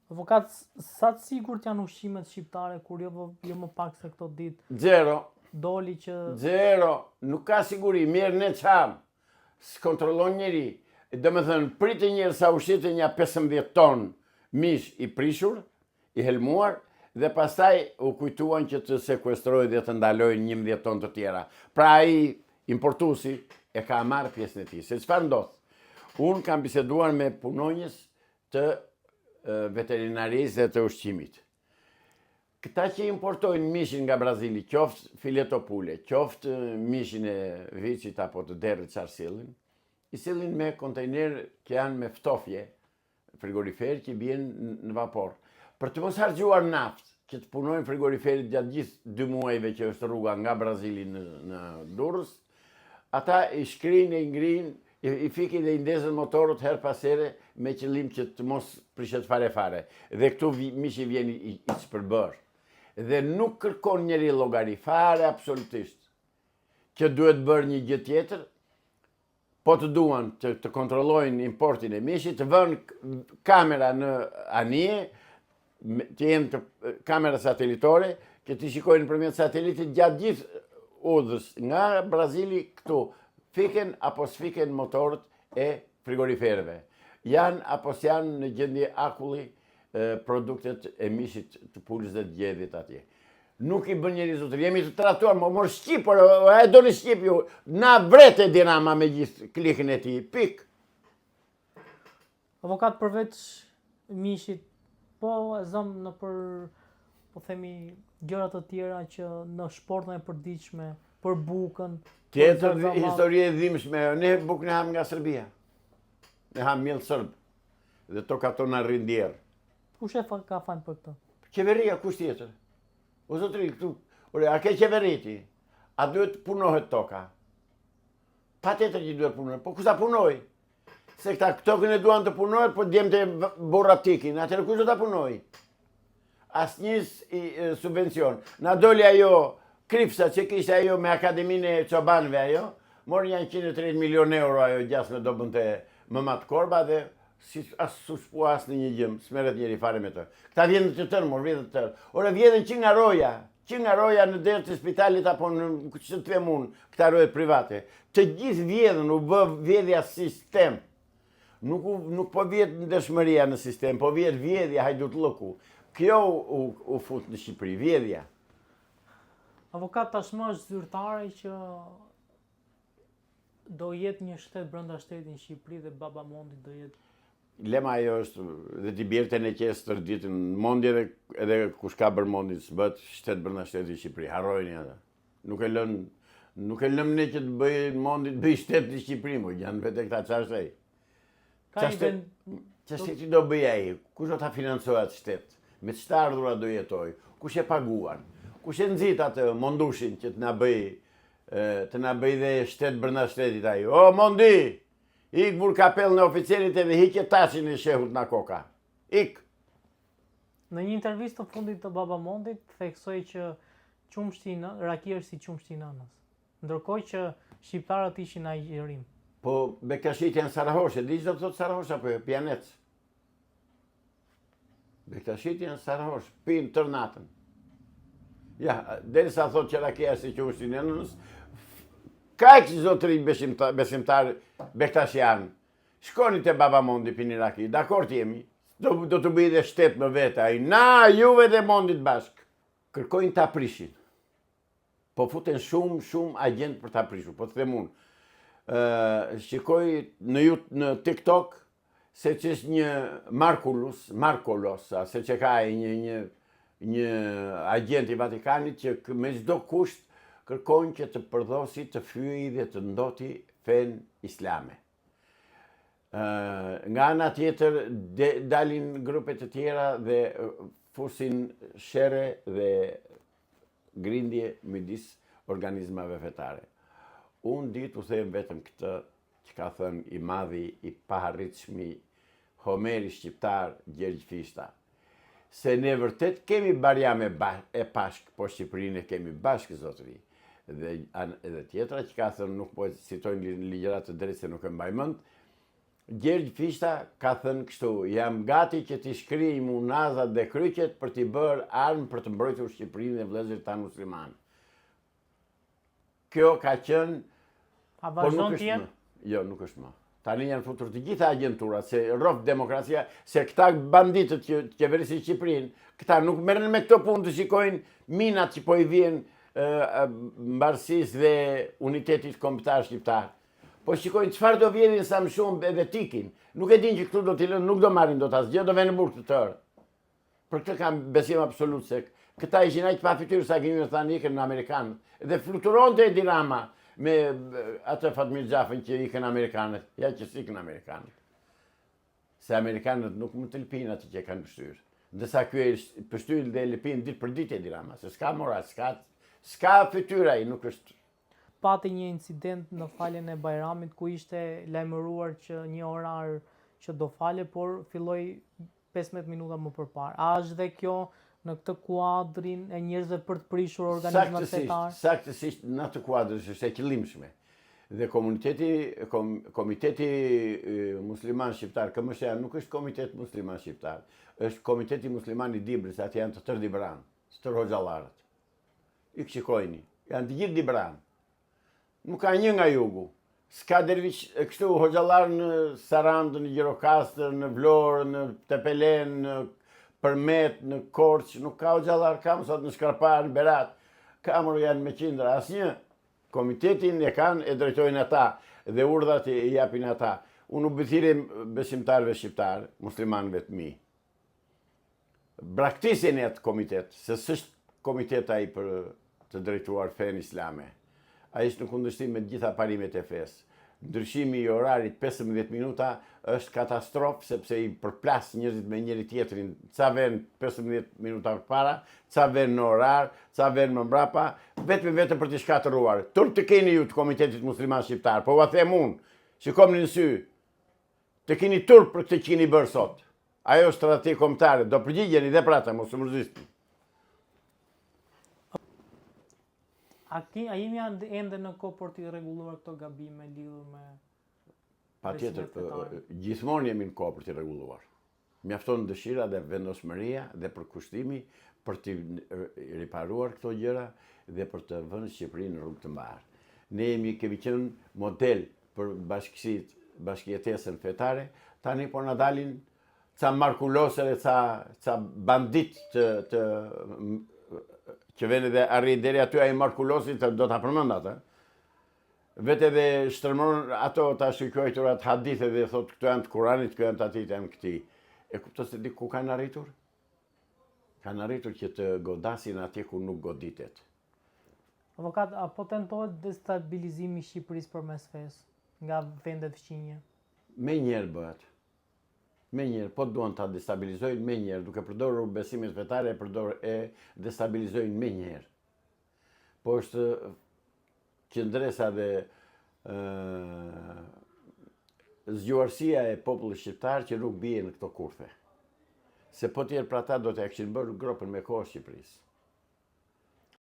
Avokat, sa të sigurt janë ushqimet shqiptare kur jo më pak se këto ditë? Zero. Doli që... Zero. Nuk ka siguri. Mirë ne çam. S'kontrollon njeri. Do me thënë, pritë njërë sa ushqite një 15 ton mish i prishur, i helmuar, dhe pastaj u kujtuan që të sekuestrojë dhe të ndalojnë 11 ton të tjera. Pra ai importuesi e ka marrë pjesën e tij. Se çfarë ndodh? Unë kam biseduar me punonjës të veterinarisë dhe të ushqimit. Këta që importojnë mishin nga Brazili, qoftë fileto pule, qoftë mishin e vicit apo të derrit çfarë sillin, i sillin me kontejner që janë me ftofje, frigorifer që bien në vapor. Për të mos harxuar naftë, që të punojnë frigoriferit gjatë gjithë 2 muajve që është rruga nga Brazili në Durrës, ata i shkrinë, i ngrinë, i fikin dhe i ndezën motorët her pas here me qëllim që të mos prishet fare. Dhe këtu mishi vjen i shpërbër. Dhe nuk kërkon njeri llogari fare absolutisht. Që duhet bërë një gjë tjetër, po të duan të kontrollojnë importin e mishit, të vënë kamera në anije, të jenë kamera satelitore, që të shikojnë nëpërmjet satelitit gjatë gjithë udhës nga Brazili këtu. Fiken apo s'fiken motorët e frigoriferëve. Janë apo s'janë në gjendje akulli produktet e mishit të pulës dhe të gjedhit atje. Nuk i bën njeri zotër, jemi të tratuar, mor Shqip, por e do në Shqip ju, na vrete dinama me gjithë klikën e ti, pik. Avokat, përveç mishit, po e zëm në për, po themi, gjërat të tjera që në shportën e përditshme, për bukën. Tjetër histori e dhimbshme, ne bukën e ham nga Serbia. Ne ham miell serb. Dhe toka tona rrin djerë. Kush e ka fajin për këtë? Qeveria, kush tjetër? O zotëri, këtu, a ke qeveri ti? A duhet punohet toka? Pa tjetër që duhet punohet, po kush ta punoj? Se këta tokën e duan të punohet, po djemtë burrat tikin, atëherë kush do ta punoj? Asnjë subvencion. Na doli ajo Kripsa që kishte ajo me Akademinë e Çobanëve ajo, mori 130 milion euro ajo gjasme do bënte Mëmat Korba dhe as sushpu as në një gjëm, s'merret njeri fare me të. Këta vjen të tërë, mor vjen të tërë. Ora vjen që nga roja në derë të spitalit apo në që të them unë, këta rojet private. Të gjithë vjedhën, u bë vjedhja sistem. Nuk po vjet ndeshmëria në sistem, po vjet vjedhja hajdutlëku. Kjo u fut në Shqipëri, vjedhja. Avokat, tashmë është zyrtare që do jetë një shtet brenda shtetit në Shqipëri dhe Babamondi do jetë. Lema ajo është dhe t'i bjerë në qesë tërë ditën, mondi edhe kush ka bërë mondi s'bët shtet brenda shtetit në Shqipëri, harrojni ata. Nuk e lëm ne që të bëj mondi të bëj shtet në Shqipëri, mo janë vetë këta çfarë ai. Çfarë shteti do bëj ai? Kush do ta financojë atë shtet? Me çfarë ardhura do jetoj? Kush e paguan? Kush e nxit atë mondushin që të na bëj dhe shtet brenda shtetit ai. O mondi, ik vur kapellën e oficerit edhe hiqe tashin e shehut na koka. Ik. Në një intervistë të fundit të Babamondit theksoi që qumshti raki është si qumshti i nënës. Ndërkohë që shqiptarët ishin agjerim. Po Bektaşit janë Sarahoshe, di çdo të thotë Sarahosh apo Pianec. Bektaşit janë Sarahosh, pinë tërë natën. Ja, derisa thotë që rakia si qumshti i nënës, kaq zotëri besimtar Bektashian. Shkoni te Babamondi pini raki, dakord jemi. Do të bëj dhe shtet më vete ai. Na, juve dhe mondit bashk. Kërkojnë ta prishin. Po futen shumë agent për ta prishur, po të them unë. Shikoj në TikTok se që është një Markolos, se që ka një agent i Vatikanit që me çdo kusht kërkojnë që të përdhosi, të fyej dhe të ndoti fen islame. Nga ana tjetër dalin grupe të tjera dhe fusin shere dhe grindje midis organizmave fetare. Unë ditë u them vetëm këtë që ka thënë i madhi, i paharritshmi Homeri shqiptar Gjergj Fishta. Se ne vërtet kemi barjame e pashk, po Shqipërinë kemi bashkë zotëri. Dhe edhe tjetra që ka thënë, nuk po citojnë ligjërat të drejtë se nuk e mbaj mend, Gjergj Fishta ka thënë kështu: jam gati që t'i shkrij munazat dhe kryqet për t'i bërë armë për të mbrojtur Shqipërinë dhe vëllezërit tanë musliman. Kjo ka qenë, A por nuk vazhdon është t'jetë? më. Jo, nuk është më. Tani janë futur të gjitha agjenturat, se rrof demokracia, se këta banditët që qeverisin Shqipërinë, këta nuk merren me këto punë të shikojnë minat që po i vjen mbarësisë dhe unitetit kombëtar shqiptar. Po shikojnë çfarë do vjedhin sa më shumë edhe tikin. Nuk e din që këtu do t'i lënë, nuk do marrin dot asgjë, do vënë në burg të tërë. Për këtë kam besim absolut se këta ishin aq pa fytyrë sa kemi thënë ikën në Amerikanë. Dhe fluturonte Edi Rama me atë Fatmir Xhafën që ikën Amerikanët. Ja që s'ikën Amerikanët. Se Amerikanët nuk mund të lëpinë atë që kanë pështyr. Ndërsa ky e pështyr dhe lëpin ditë për ditë Edi Rama, se s'ka moral, s'ka fytyrë ai, nuk është. Pati një incident në faljen e Bajramit ku ishte lajmëruar që një orar që do fale, por filloi 15 minuta më përpara. A është dhe kjo në këtë kuadrin e njerëzve për të prishur organizmat fetar? Saktësisht në atë kuadër është e qëllimshme. Dhe komiteti musliman shqiptar, KMSH nuk është komitet musliman shqiptar, është komiteti musliman i Dibrës, atë janë të tërë Dibran, të tërë hoxhallarët. I shikojni, janë të gjithë Dibran. Nuk ka një nga jugu. S'ka dervish kështu hoxhallar në Sarandë, në Gjirokastër, në Vlorë, në Tepelen, në Përmet, në Korçë, nuk ka hoxhallar, ka mësat në Shkarpar, në Berat. Kamër janë me qindra, asnjë. Komitetin e kanë, e drejtojnë ata, dhe urdhat i japin ata. Unë u bëthirim besimtarve shqiptar, muslimanëve të mi. Braktisin e atë komitet, se s'është komitet ai për të drejtuar fenë islame. Ai është në kundërshtim me të gjitha parimet e fesë. Ndryshimi i orarit 15 minuta është katastrofë, sepse i përplas njerëzit me njëri tjetrin. Ca vjen 15 minuta përpara, ca vjen në orar, ca vjen më mbrapa, vetëm për të shkatëruar. Turp të keni ju të Komitetit Musliman Shqiptar, po va them unë, shikomni në sy, të keni turp për këtë që keni bërë sot. Ajo është strategji kombëtare, do përgjigjeni dhe për ata, mos u mërzisni. A jemi ende në kohë për t'i rregulluar këto gabime lidhur me Patjetër, besimet fetare? gjithmonë jemi në kohë për t'i rregulluar. Mjafton dëshira dhe vendosmëria dhe përkushtimi për t'i riparuar këto gjëra dhe për të vënë Shqipërinë në rrugë të mbarë. Ne kemi qenë model për bashkëjetesën fetare, tani po na dalin ca markulose dhe ca bandit që vene dhe arrin deri aty ai markulosit do ta përmend atë. Vetë edhe shtërmon ato ta shikojtur atë hadithe dhe thotë këto janë të Kuranit, këto janë të atit, janë këti. E kupton se di ku kanë arritur? Kanë arritur që të godasin atje ku nuk goditet. Avokat, apo tentohet destabilizimi i Shqipërisë përmes fesë nga vendet fqinje? Me njerë bëhet. Me njerë, po duan ta destabilizojnë me njerë, duke përdorur besimet fetare, e destabilizojnë me njerë. Po është qëndresa dhe zgjuarësia e popullit shqiptar që nuk bie në këto kurthe. Se po tjerë pra ta do të kishin bërë gropën me kohë Shqipërisë.